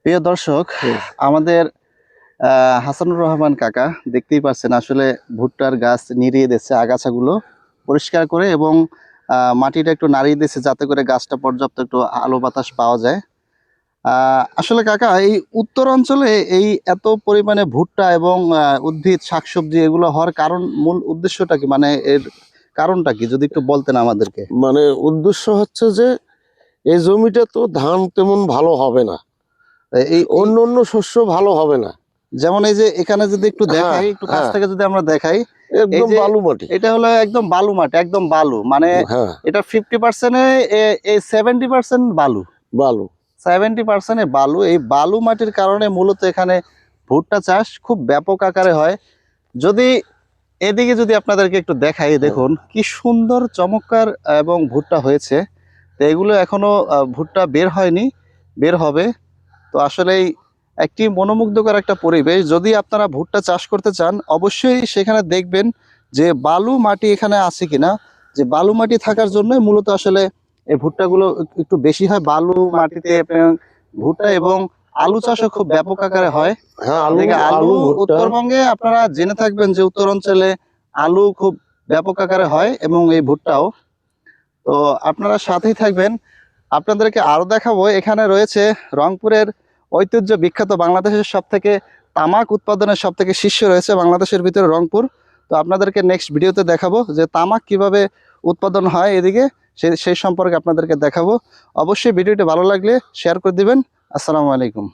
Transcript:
প্রিয় দর্শক, আমাদের হাসানুর রহমান কাকা দেখতেই পাচ্ছেন আসলে ভুট্টার গাছ নিড়িয়ে দিচ্ছে, আগাছাগুলো পরিষ্কার করে এবং মাটিটা একটু নাড়িয়ে দিচ্ছে যাতে করে গাছটা পর্যাপ্ত একটু আলো বাতাস পাওয়া যায়। আসলে কাকা, এই উত্তর অঞ্চলে এই এত পরিমাণে ভুট্টা এবং উদ্ভিদ শাকসবজি এগুলো হওয়ার মূল উদ্দেশ্যটা কি, মানে এর কারণটা কি যদি একটু বলতেন আমাদেরকে। মানে উদ্দেশ্য হচ্ছে যে এই জমিটা তো ধান তেমন ভালো হবে না, এই অন্য অন্য শস্য ভালো হবে না। যেমন এই যে এখানে যদি একটু দেখাই, হ্যাঁ, একটু কাছ হ্যাঁ, থেকে যদি আমরা দেখাই, এই একদম যে বালু মাটি। এটা হলো একদম বালু মাটি, একদম বালু, মানে হ্যাঁ, এটা 50% এই 70% বালু, বালু। 70% বালু। এই বালু মাটির কারণে মূলত এখানে ভুট্টা চাষ খুব ব্যাপক আকারে হয়। যদি এদিকে যদি আপনাদেরকে একটু দেখাই, হ্যাঁ, দেখুন কি সুন্দর চমৎকার এবং ভুট্টা হয়েছে। তো এগুলো এখনো ভুট্টা বের হয়নি, বের হবে। তো আসলেই একটি মনোমুগ্ধকর একটা পরিবেশ। যদি আপনারা ভুট্টা চাষ করতে চান, অবশ্যই সেখানে দেখবেন যে বালু মাটি এখানে আছে কিনা। যে বালু মাটি থাকার জন্যই মূলত আসলে এই ভুট্টাগুলো একটু বেশি হয়। বালু মাটিতে আপনার ভুট্টা এবং আলু চাষও খুব ব্যাপক আকারে হয়। হ্যাঁ, আলু, এদিকে আলু আলু, ভুট্টা। উত্তরবঙ্গে আপনারা জেনে থাকবেন যে উত্তর অঞ্চলে আলু খুব ব্যাপক আকারে হয় এবং এই ভুট্টাও। তো আপনারা সাথেই থাকবেন, আপনাদেরকে আরো দেখাবো। এখানে রয়েছে রংপুরের ঐতিহ্য বিখ্যাত, বাংলাদেশের সব থেকে তামাক উৎপাদনের সব থেকে শীর্ষে রয়েছে বাংলাদেশের ভিতরে রংপুর। তো আপনাদেরকে নেক্সট ভিডিওতে দেখাবো যে তামাক কিভাবে উৎপাদন হয় এদিকে, সেই সম্পর্কে আপনাদেরকে দেখাবো। অবশ্যই ভিডিওটি ভালো লাগলে শেয়ার করে দিবেন। আসসালামু আলাইকুম।